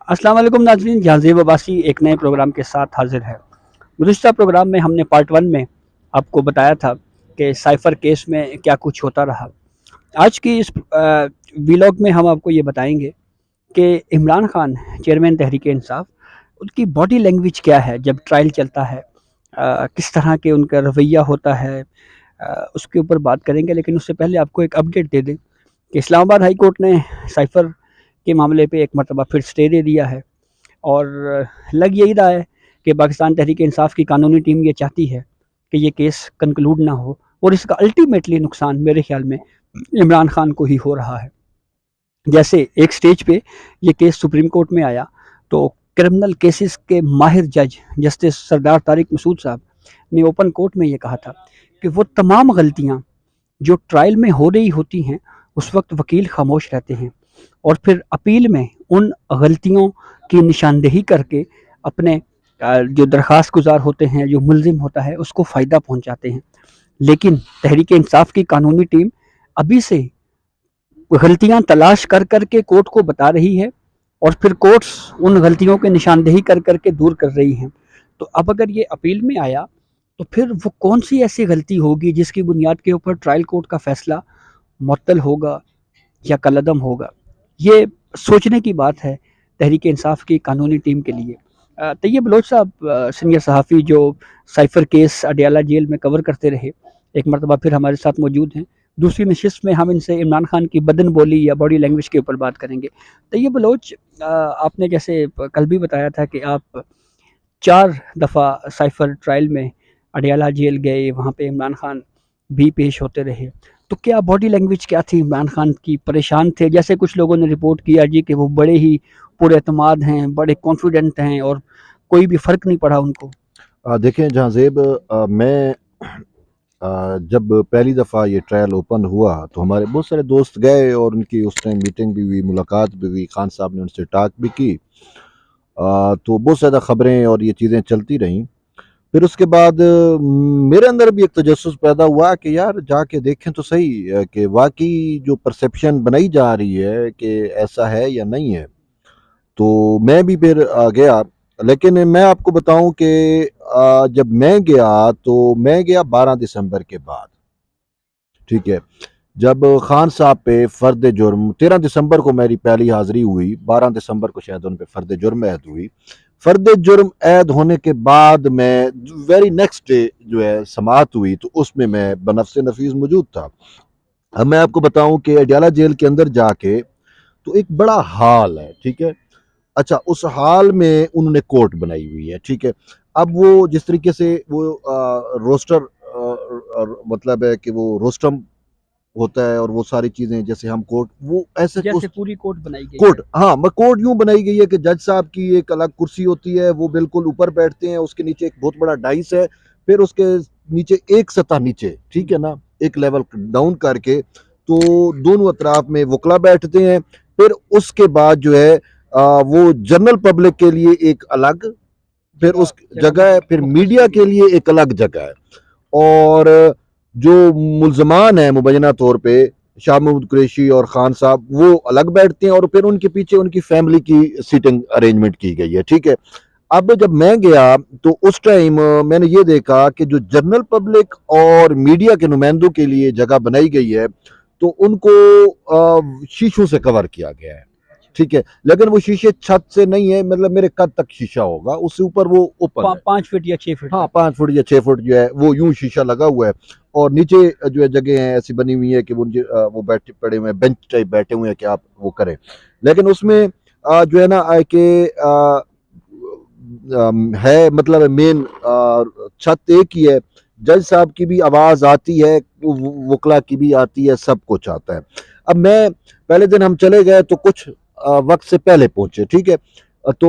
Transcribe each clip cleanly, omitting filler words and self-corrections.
अस्सलाम वालेकुम नाज़रीन, जहाज़ेब अब्बासी एक नए प्रोग्राम के साथ हाजिर है। गुज़िश्ता प्रोग्राम में हमने पार्ट 1 में आपको बताया था कि साइफ़र केस में क्या कुछ होता रहा। आज की इस वीलॉग में हम आपको ये बताएंगे कि इमरान खान चेयरमैन तहरीक इंसाफ, उनकी बॉडी लैंग्वेज क्या है जब ट्रायल चलता है, किस तरह के उनका रवैया होता है, उसके ऊपर बात करेंगे। लेकिन उससे पहले आपको एक अपडेट दे दें कि इस्लामाबाद हाई कोर्ट ने साइफ़र के मामले पे एक मरतबा फिर स्टे दे दिया है और लग यही रहा है कि पाकिस्तान तहरीक इंसाफ की कानूनी टीम ये चाहती है कि ये केस कंक्लूड ना हो और इसका अल्टीमेटली नुकसान मेरे ख्याल में इमरान खान को ही हो रहा है। जैसे एक स्टेज पे ये केस सुप्रीम कोर्ट में आया तो क्रिमिनल केसेस के माहिर जज जस्टिस सरदार तारिक मसूद साहब ने ओपन कोर्ट में ये कहा था कि वो तमाम गलतियाँ जो ट्रायल में हो रही होती हैं उस वक्त वकील खामोश रहते हैं और फिर अपील में उन गलतियों की निशानदेही करके अपने जो दरख्वास्त गुजार होते हैं, जो मुल्जिम होता है, उसको फ़ायदा पहुंचाते हैं। लेकिन तहरीक इंसाफ की कानूनी टीम अभी से गलतियां तलाश कर कर के कोर्ट को बता रही है और फिर कोर्ट्स उन गलतियों की निशानदेही कर कर के दूर कर रही हैं। तो अब अगर ये अपील में आया तो फिर वो कौन सी ऐसी गलती होगी जिसकी बुनियाद के ऊपर ट्रायल कोर्ट का फैसला मुअत्तल होगा या कलअदम होगा। ये सोचने की बात है तहरीक इंसाफ की कानूनी टीम के लिए। तैयब बलोच साहब, सीनियर सहाफ़ी जो साइफ़र केस अडयाला जेल में कवर करते रहे, एक मरतबा फिर हमारे साथ मौजूद हैं। दूसरी नशिस्त में हम इनसे इमरान खान की बदन बोली या बॉडी लैंग्वेज के ऊपर बात करेंगे। तैयब बलोच, आपने जैसे कल भी बताया था कि आप 4 दफ़ा साइफ़र ट्रायल में अडयाला जेल गए, वहाँ पे इमरान खान भी पेश होते रहे। तो क्या बॉडी लैंग्वेज क्या थी इमरान खान की? परेशान थे? जैसे कुछ लोगों ने रिपोर्ट किया जी कि वो बड़े ही पुरएतमाद हैं, बड़े कॉन्फिडेंट हैं और कोई भी फ़र्क नहीं पड़ा उनको। देखें जहाँ ज़ेब, मैं जब पहली दफ़ा ये ट्रायल ओपन हुआ तो हमारे बहुत सारे दोस्त गए और उनकी उस टाइम मीटिंग भी हुई, मुलाकात भी हुई, खान साहब ने उनसे टॉक भी की। तो बहुत ज़्यादा ख़बरें और ये चीज़ें चलती रहीं। फिर उसके बाद मेरे अंदर भी एक तजस्सुस पैदा हुआ कि यार जाके देखें तो सही कि वाकई जो परसेप्शन बनाई जा रही है कि ऐसा है या नहीं है। तो मैं भी फिर गया। लेकिन मैं आपको बताऊं कि जब मैं गया तो मैं गया 12 दिसंबर के बाद। ठीक है, जब खान साहब पे फर्द जुर्म 13 दिसंबर को मेरी पहली हाजिरी हुई, 12 दिसंबर को शायद उन पे फर्द जुर्म ऐद हुई। फर्द जुर्म ऐद होने के बाद मैं वेरी नेक्स्ट डे जो है समाअत हुई तो उसमें मैं बनफ्से नफीस मौजूद था। अब मैं आपको बताऊं कि अडयाला जेल के अंदर जाके तो एक बड़ा हॉल है। ठीक है, अच्छा, उस हाल में उन्होंने कोर्ट बनाई हुई है। ठीक है, अब वो जिस तरीके से वो रोस्टर मतलब है कि वो रोस्टम होता है और वो सारी चीजें जैसे हम कोर्ट वो ऐसे उस जैसे पूरी कोर्ट बनाई गई कोर्ट, है। हाँ, मैं कोर्ट यूं बनाई गई है कि जज साहब की एक अलग कुर्सी होती है, वो बिल्कुल ऊपर बैठते हैं, उसके नीचे एक बहुत बड़ा डाइस है, फिर उसके नीचे एक सतह नीचे, ठीक है ना, एक लेवल डाउन करके तो दोनों अतराफ में वकला बैठते हैं। फिर उसके बाद जो है वो जनरल पब्लिक के लिए एक अलग फिर उस जगह है, फिर मीडिया के लिए एक अलग जगह है। और जो मुल्जमान है मुबैना तौर पे शाह महमूद कुरैशी और खान साहब वो अलग बैठते हैं और फिर उनके पीछे उनकी फैमिली की सीटिंग अरेंजमेंट की गई है। ठीक है, अब जब मैं गया तो उस टाइम मैंने ये देखा कि जो जनरल पब्लिक और मीडिया के नुमाइंदों के लिए जगह बनाई गई है तो उनको शीशों से कवर किया गया है। ठीक है, लेकिन वो शीशे छत से नहीं है, मतलब मेरे कद तक शीशा होगा, उससे ऊपर वो ओपन है। 5 फीट या 6 फीट हाँ, तक। 5 फुट या 6 फुट जो है वो यूं शीशा लगा हुआ है और नीचे जो है जगह है ऐसी बनी हुई है कि वो बैठे पड़े हुए हैं, बेंच टाइप बैठे हुए हैं कि आप वो करें। लेकिन उसमें जो है ना कि है मतलब मेन छत एक ही है। जज साहब की भी आवाज आती है, वकला की भी आती है, सब कुछ आता है। अब मैं पहले दिन हम चले गए तो कुछ वक्त से पहले पहुंचे। ठीक है, तो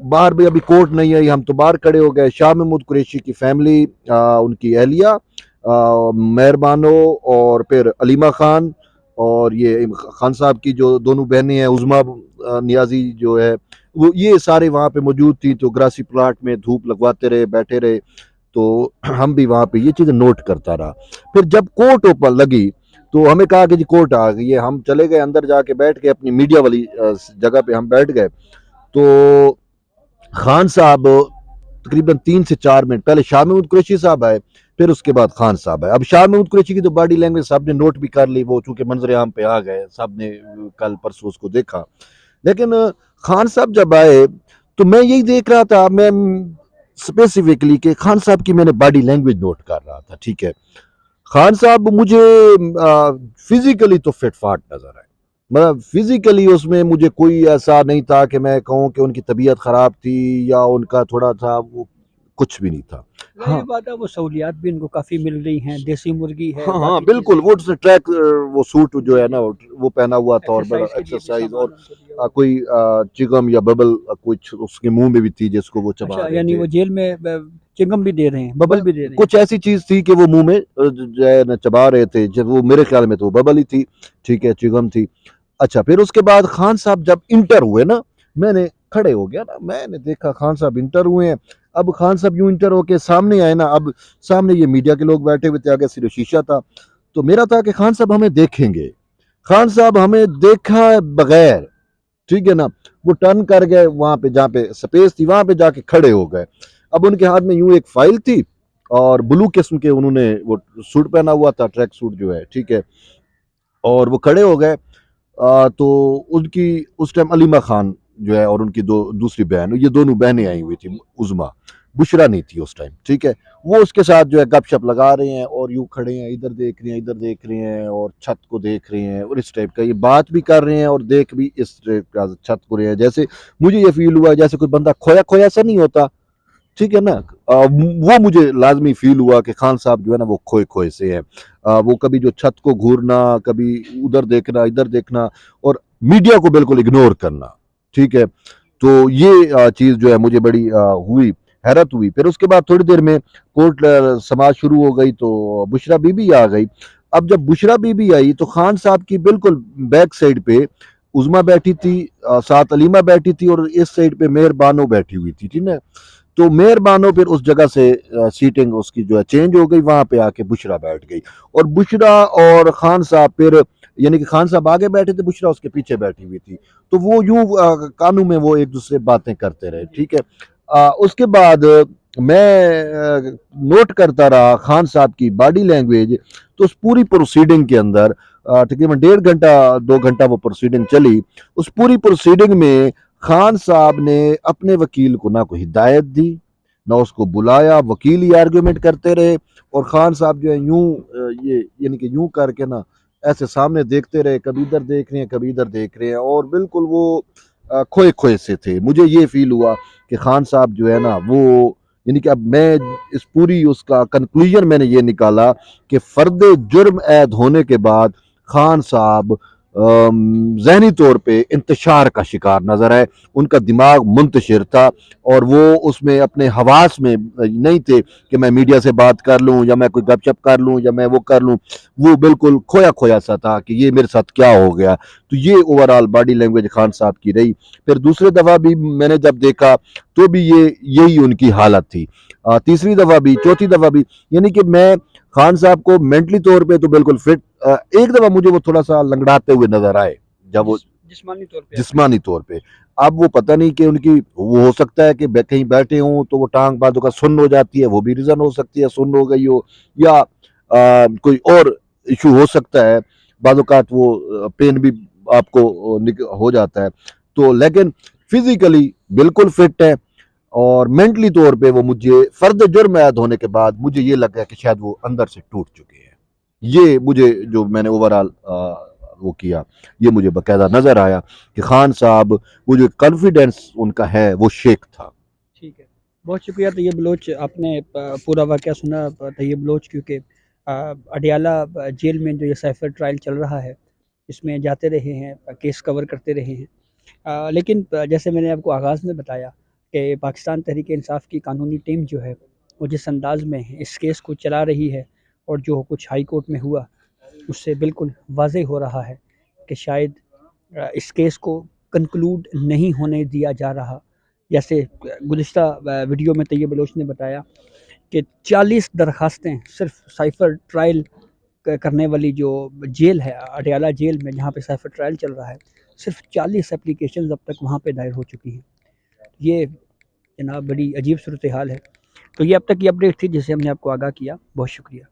बाहर भी अभी कोर्ट नहीं है, हम तो बाहर खड़े हो गए। शाह महमूद कुरैशी की फैमिली, उनकी अहलिया, मेहरबानो और फिर अलीमा खान और ये खान साहब की जो दोनों बहनें हैं उज़मा नियाजी जो है वो, ये सारे वहाँ पे मौजूद थी। तो ग्रासी प्लाट में धूप लगवाते रहे, बैठे रहे, तो हम भी वहाँ पे ये चीज़ें नोट करता रहा। फिर जब कोर्ट ओपन लगी तो हमें कहा कि जी कोर्ट आ गई है। हम चले गए अंदर, जाके बैठ गए अपनी मीडिया वाली जगह पे हम बैठ गए। तो खान साहब तकरीबन 3 से 4 मिनट पहले शाह महमूद कुरैशी साहब आए, फिर उसके बाद खान साहब आए। अब शाह महमूद कुरैशी की तो बॉडी लैंग्वेज सबने नोट भी कर ली, वो चूंकि मंजर आम पे आ गए, सबने कल परसों उसको देखा। लेकिन खान साहब जब आए तो मैं यही देख रहा था, मैं स्पेसिफिकली कि खान साहब की मैंने बॉडी लैंग्वेज नोट कर रहा था। ठीक है, खान साहब मुझे फिजिकली तो फिट फाट नजर आए, मतलब फिजिकली उसमें मुझे कोई ऐसा नहीं था कि मैं कहूँ कि उनकी तबीयत खराब थी या उनका थोड़ा था, वो कुछ भी नहीं था। जाहिर हाँ बात है, वो सहूलियात भी इनको काफ़ी मिल रही हैं, देसी मुर्गी है, हाँ हाँ बाकी बिल्कुल, चीज़ें वो हैं। ट्रैक वो सूट जो है जी, ना वो पहना हुआ था, और बड़ा एक्सरसाइज के लिए भी एक्सरसाइज, सामान और उनको दिया हुआ। कोई चिगम या बबल कुछ उसके मुंह में भी थी जिसको वो चबा अच्छा, रहे यानी थे। वो जेल में चिंगम भी दे रहे हैं, बबल भी दे रहे हैं। कुछ ऐसी चीज थी कि वो मुंह में जो है ना चबा रहे थे, जब वो मेरे ख्याल में तो बबल ही थी, ठीक है, चिगम थी। अच्छा, फिर उसके बाद खान साहब जब इंटर हुए ना, मैंने खड़े हो गया ना, मैंने देखा खान साहब इंटर हुए हैं। अब खान साहब यूं इंटर होके सामने आए ना, अब सामने ये मीडिया के लोग बैठे हुए थे, आगे सिर्फ शीशा था, तो मेरा था कि खान साहब हमें देखेंगे। खान साहब हमें देखा बगैर, ठीक है ना, वो टर्न कर गए वहां पे जहाँ पे स्पेस थी, वहां पे जाके खड़े हो गए। अब उनके हाथ में यूं एक फाइल थी, और ब्लू किस्म के उन्होंने वो सूट पहना हुआ था, ट्रैक सूट जो है, ठीक है, और वो खड़े हो गए। तो उनकी उस टाइम अलीमा खान जो है और उनकी दो दूसरी बहन, ये दोनों बहनें आई हुई थी, उज़मा, बुशरा नहीं थी उस टाइम, ठीक है। वो उसके साथ जो है गपशप लगा रहे हैं, और यूं खड़े हैं, इधर देख रहे हैं, इधर देख रहे हैं, और छत को देख रहे हैं, और इस टाइप का ये बात भी कर रहे हैं और देख भी इस टाइप का छत को रहे हैं। जैसे मुझे ये फील हुआ जैसे कोई बंदा खोया खोया सा नहीं होता, ठीक है ना, वो मुझे लाजमी फील हुआ कि खान साहब जो है ना वो खोए खोए से हैं। वो कभी जो छत को घूरना, कभी उधर देखना, इधर देखना, और मीडिया को बिल्कुल इग्नोर करना, ठीक है। तो ये चीज़ जो है मुझे बड़ी हुई, हैरत हुई। फिर उसके बाद थोड़ी देर में कोर्ट समाज शुरू हो गई, तो बुशरा बीबी आ गई। अब जब बुशरा बीबी आई तो खान साहब की बिल्कुल बैक साइड पे उज़मा बैठी थी, साथ अलीमा बैठी थी, और इस साइड पे मेहर बानो बैठी हुई थी, ठीक है। तो मेहरबानो फिर उस जगह से सीटिंग उसकी जो है चेंज हो गई, वहां पे आके बुशरा बैठ गई, और बुशरा और खान साहब फिर, यानी कि खान साहब आगे बैठे थे, बुशरा उसके पीछे बैठी हुई थी। तो वो यूं कानों में वो एक दूसरे बातें करते रहे, ठीक है। उसके बाद मैं नोट करता रहा खान साहब की बॉडी लैंग्वेज। तो उस पूरी प्रोसीडिंग के अंदर तकरीबन 1.5 घंटा 2 घंटा वो प्रोसीडिंग चली। उस पूरी प्रोसीडिंग में खान साहब ने अपने वकील को ना कोई हिदायत दी, ना उसको बुलाया, वकील ही आर्ग्यूमेंट करते रहे, और खान साहब जो है यूं ये यानी कि यूं करके ना ऐसे सामने देखते रहे, कभी इधर देख रहे हैं, कभी इधर देख रहे हैं, और बिल्कुल वो खोए खोए से थे। मुझे ये फील हुआ कि खान साहब जो है ना वो, यानी कि अब मैं इस पूरी उसका कंक्लूजन मैंने ये निकाला कि फर्द जुर्म ऐद होने के बाद खान साहब जहनी तौर पे इंतशार का शिकार नजर आए। उनका दिमाग मुंतशिर था, और वो उसमें अपने हवास में नहीं थे कि मैं मीडिया से बात कर लूं, या मैं कोई गपशप कर लूं, या मैं वो कर लूं। वो बिल्कुल खोया खोया सा था कि ये मेरे साथ क्या हो गया। तो ये ओवरऑल बॉडी लैंग्वेज खान साहब की रही। फिर दूसरी दफा भी मैंने जब देखा तो भी ये यही उनकी हालत थी, तीसरी दफा भी, चौथी दफा भी, यानी कि मैं खान साहब को मेंटली तौर पे तो बिल्कुल फिट, एक दफा मुझे वो थोड़ा सा लंगड़ाते हुए नजर आए, जब वो जिस्मानी तौर पे आपने जिस्मानी तौर पे। अब वो पता नहीं कि उनकी वो हो सकता है कि कहीं बैठे हों तो वो टांग बाजू का सुन्न हो जाती है, वो भी रीजन हो सकती है, सुन्न हो गई हो, या कोई और इशू हो सकता है। बाजू का वो पेन भी आपको हो जाता है। तो लेकिन फिजिकली बिल्कुल फिट है, और मेंटली तौर पे वो मुझे फर्द जुर्म ऐद होने के बाद मुझे ये लगा कि शायद वो अंदर से टूट चुके हैं। ये मुझे जो मैंने ओवरऑल वो किया, ये मुझे बकायदा नजर आया कि खान साहब वो जो कॉन्फिडेंस उनका है वो शेक था। ठीक है, बहुत शुक्रिया तैयब बलोच, आपने पूरा वाक़या सुना तैयब बलोच, क्योंकि अडियाला जेल में जो ये साइफर ट्रायल चल रहा है, इसमें जाते रहे हैं, केस कवर करते रहे हैं। लेकिन जैसे मैंने आपको आगाज़ में बताया कि पाकिस्तान तहरीक इंसाफ़ की कानूनी टीम जो है, वो जिस अंदाज़ में इस केस को चला रही है, और जो कुछ हाई कोर्ट में हुआ, उससे बिल्कुल वाज़ेह हो रहा है कि शायद इस केस को कंक्लूड नहीं होने दिया जा रहा। जैसे गुज़िश्ता वीडियो में तैयब बलोच ने बताया कि 40 दरखास्तें सिर्फ साइफर ट्रायल करने वाली जो जेल है, अडयाला जेल में, जहाँ पे साइफर ट्रायल चल रहा है, सिर्फ 40 एप्लीकेशन अब तक वहाँ पे दायर हो चुकी हैं। یہ جناب بڑی عجیب صورتحال ہے. تو یہ اب تک کی اپڈیٹ تھی جسے ہم نے آپ کو آگاہ کیا. بہت شکریہ.